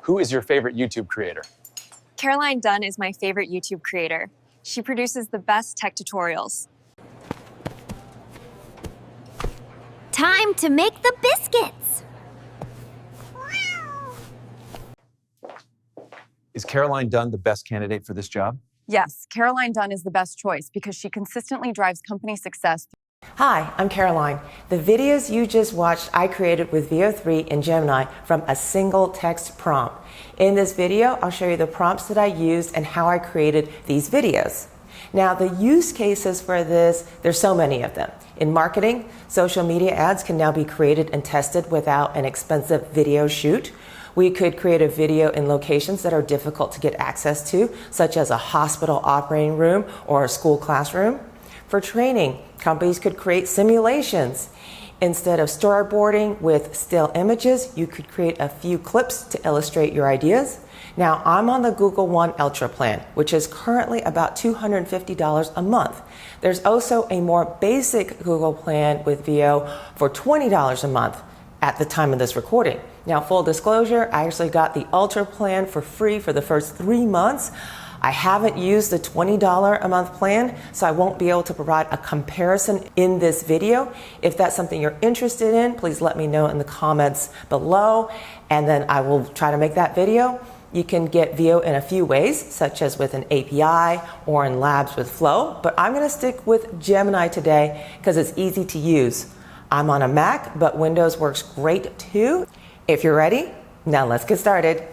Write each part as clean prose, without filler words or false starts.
Who is your favorite YouTube creator? Caroline Dunn is my favorite YouTube creator. She produces the best tech tutorials. Time to make the biscuits! Is Caroline Dunn the best candidate for this job? Yes, Caroline Dunn is the best choice because she consistently drives company success. Hi, I'm Caroline. The videos you just watched I created with Veo 3 and Gemini from a single text prompt. In this video, I'll show you the prompts that I used and how I created these videos. Now, the use cases for this, there's so many of them. In marketing, social media ads can now be created and tested without an expensive video shoot. We could create a video in locations that are difficult to get access to, such as a hospital operating room or a school classroom. For training, companies could create simulations. Instead of storyboarding with still images, you could create a few clips to illustrate your ideas. Now, I'm on the Google One Ultra plan, which is currently about $250 a month. There's also a more basic Google plan with Veo for $20 a month at the time of this recording. Now, full disclosure, I actually got the Ultra plan for free for the first 3 months. I haven't used the $20 a month plan, so I won't be able to provide a comparison in this video. If that's something you're interested in, please let me know in the comments below, and then I will try to make that video. You can get Veo in a few ways, such as with an API or in labs with Flow, but I'm gonna stick with Gemini today because it's easy to use. I'm on a Mac, but Windows works great too. If you're ready, now let's get started.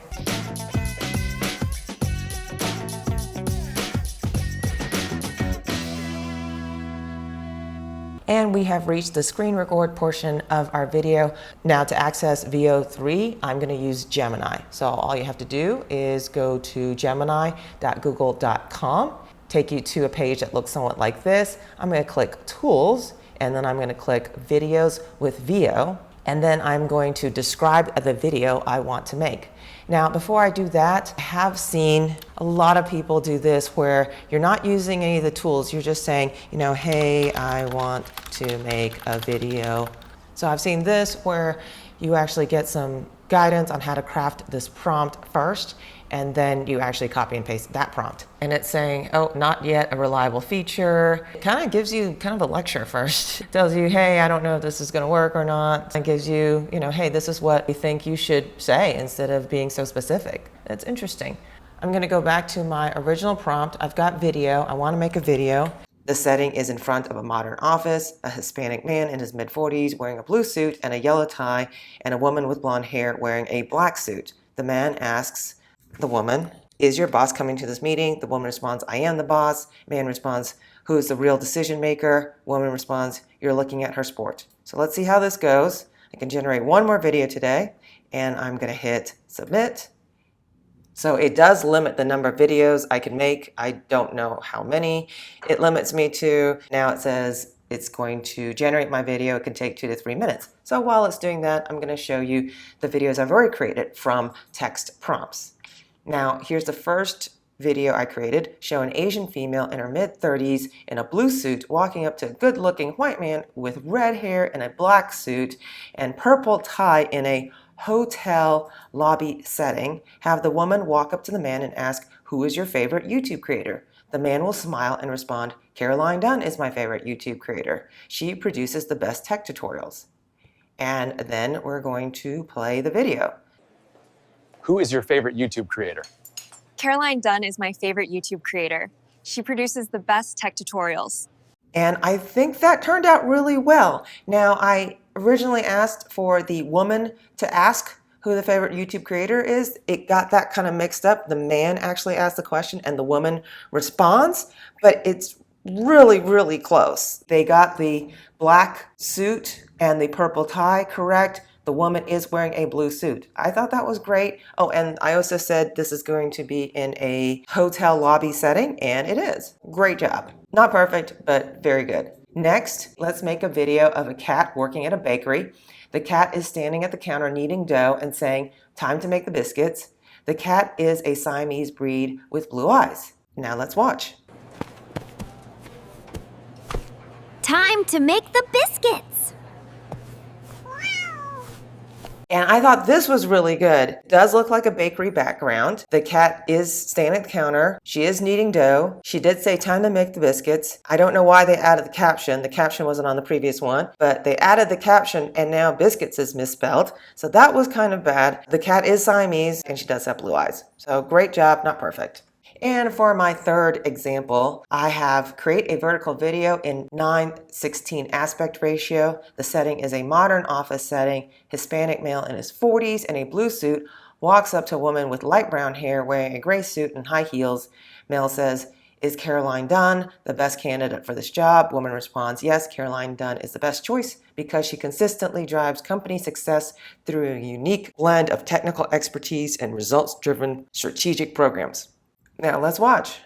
And we have reached the screen record portion of our video. Now, to access Veo 3, I'm going to use Gemini. So all you have to do is go to gemini.google.com, take you to a page that looks somewhat like this. I'm going to click Tools, and then I'm going to click Videos with Veo, and then I'm going to describe the video I want to make. Now, before I do that, I have seen a lot of people do this where you're not using any of the tools. You're just saying, hey, I want to make a video. So I've seen this where you actually get some guidance on how to craft this prompt first, and then you actually copy and paste that prompt. And it's saying, oh, not yet a reliable feature. It kind of gives you kind of a lecture first. It tells you, hey, I don't know if this is gonna work or not. It gives you, hey, this is what we think you should say instead of being so specific. It's interesting. I'm gonna go back to my original prompt. I've got video, I wanna make a video. The setting is in front of a modern office, a Hispanic man in his mid-40s wearing a blue suit and a yellow tie, and a woman with blonde hair wearing a black suit. The man asks the woman, is your boss coming to this meeting? The woman responds, I am the boss. Man responds, who is the real decision maker? Woman responds, you're looking at her sport. So let's see how this goes. I can generate one more video today, and I'm gonna hit submit. So it does limit the number of videos I can make. I don't know how many it limits me to. Now it says it's going to generate my video. It can take 2 to 3 minutes. So while it's doing that, I'm gonna show you the videos I've already created from text prompts. Now, here's the first video I created. Show an Asian female in her mid-30s in a blue suit walking up to a good-looking white man with red hair in a black suit and purple tie in a hotel lobby setting. Have the woman walk up to the man and ask, who is your favorite YouTube creator? The man will smile and respond, Caroline Dunn is my favorite YouTube creator. She produces the best tech tutorials. And then we're going to play the video. Who is your favorite YouTube creator? Caroline Dunn is my favorite YouTube creator. She produces the best tech tutorials. And I think that turned out really well. Now, I originally asked for the woman to ask who the favorite YouTube creator is. It got that kind of mixed up. The man actually asked the question and the woman responds, but it's really, really close. They got the black suit and the purple tie correct. The woman is wearing a blue suit. I thought that was great. Oh, and I also said this is going to be in a hotel lobby setting, and it is. Great job. Not perfect, but very good. Next, let's make a video of a cat working at a bakery. The cat is standing at the counter kneading dough and saying, time to make the biscuits. The cat is a Siamese breed with blue eyes. Now let's watch. Time to make the biscuits! And I thought this was really good. It does look like a bakery background. The cat is standing at the counter. She is kneading dough. She did say time to make the biscuits. I don't know why they added the caption. The caption wasn't on the previous one, but they added the caption and now biscuits is misspelled. So that was kind of bad. The cat is Siamese and she does have blue eyes. So great job, not perfect. And for my third example, I have create a vertical video in 9:16 aspect ratio. The setting is a modern office setting. Hispanic male in his 40s in a blue suit walks up to a woman with light brown hair wearing a gray suit and high heels. Male says, "Is Caroline Dunn the best candidate for this job?" Woman responds, "Yes, Caroline Dunn is the best choice because she consistently drives company success through a unique blend of technical expertise and results-driven strategic programs." Now let's watch.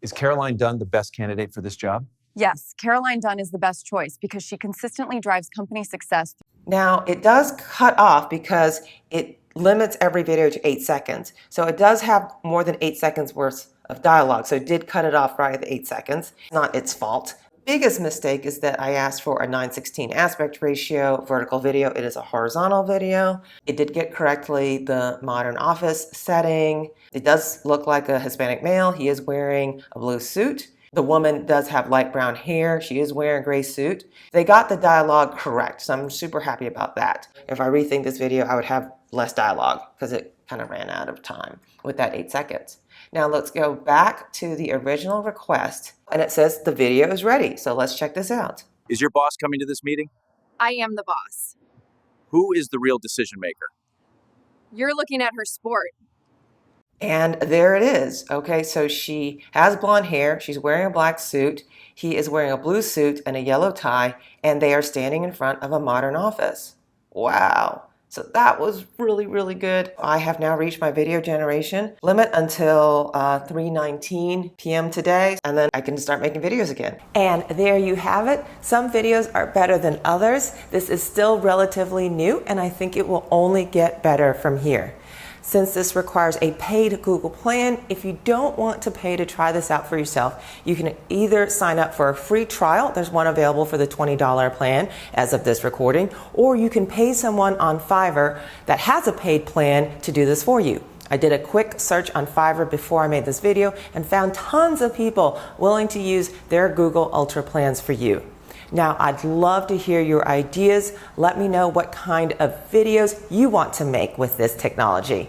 Is Caroline Dunn the best candidate for this job? Yes, Caroline Dunn is the best choice because she consistently drives company success. Now it does cut off because it limits every video to 8 seconds. So it does have more than 8 seconds worth of dialogue. So it did cut it off right at the 8 seconds. It's not its fault. Biggest mistake is that I asked for a 9:16 aspect ratio vertical video. It is a horizontal video. It did get correctly the modern office setting. It does look like a Hispanic male. He is wearing a blue suit. The woman does have light brown hair. She is wearing a gray suit. They got the dialogue correct, so I'm super happy about that. If I rethink this video, I would have less dialogue because it kind of ran out of time with that 8 seconds. Now let's go back to the original request and it says the video is ready. So let's check this out. Is your boss coming to this meeting? I am the boss. Who is the real decision maker? You're looking at her sport. And there it is. Okay, so she has blonde hair. She's wearing a black suit. He is wearing a blue suit and a yellow tie, and they are standing in front of a modern office. Wow. So that was really, really good. I have now reached my video generation limit until 3:19 p.m. today, and then I can start making videos again. And there you have it. Some videos are better than others. This is still relatively new, and I think it will only get better from here. Since this requires a paid Google plan, if you don't want to pay to try this out for yourself, you can either sign up for a free trial. There's one available for the $20 plan as of this recording, or you can pay someone on Fiverr that has a paid plan to do this for you. I did a quick search on Fiverr before I made this video and found tons of people willing to use their Google Ultra plans for you. Now, I'd love to hear your ideas. Let me know what kind of videos you want to make with this technology.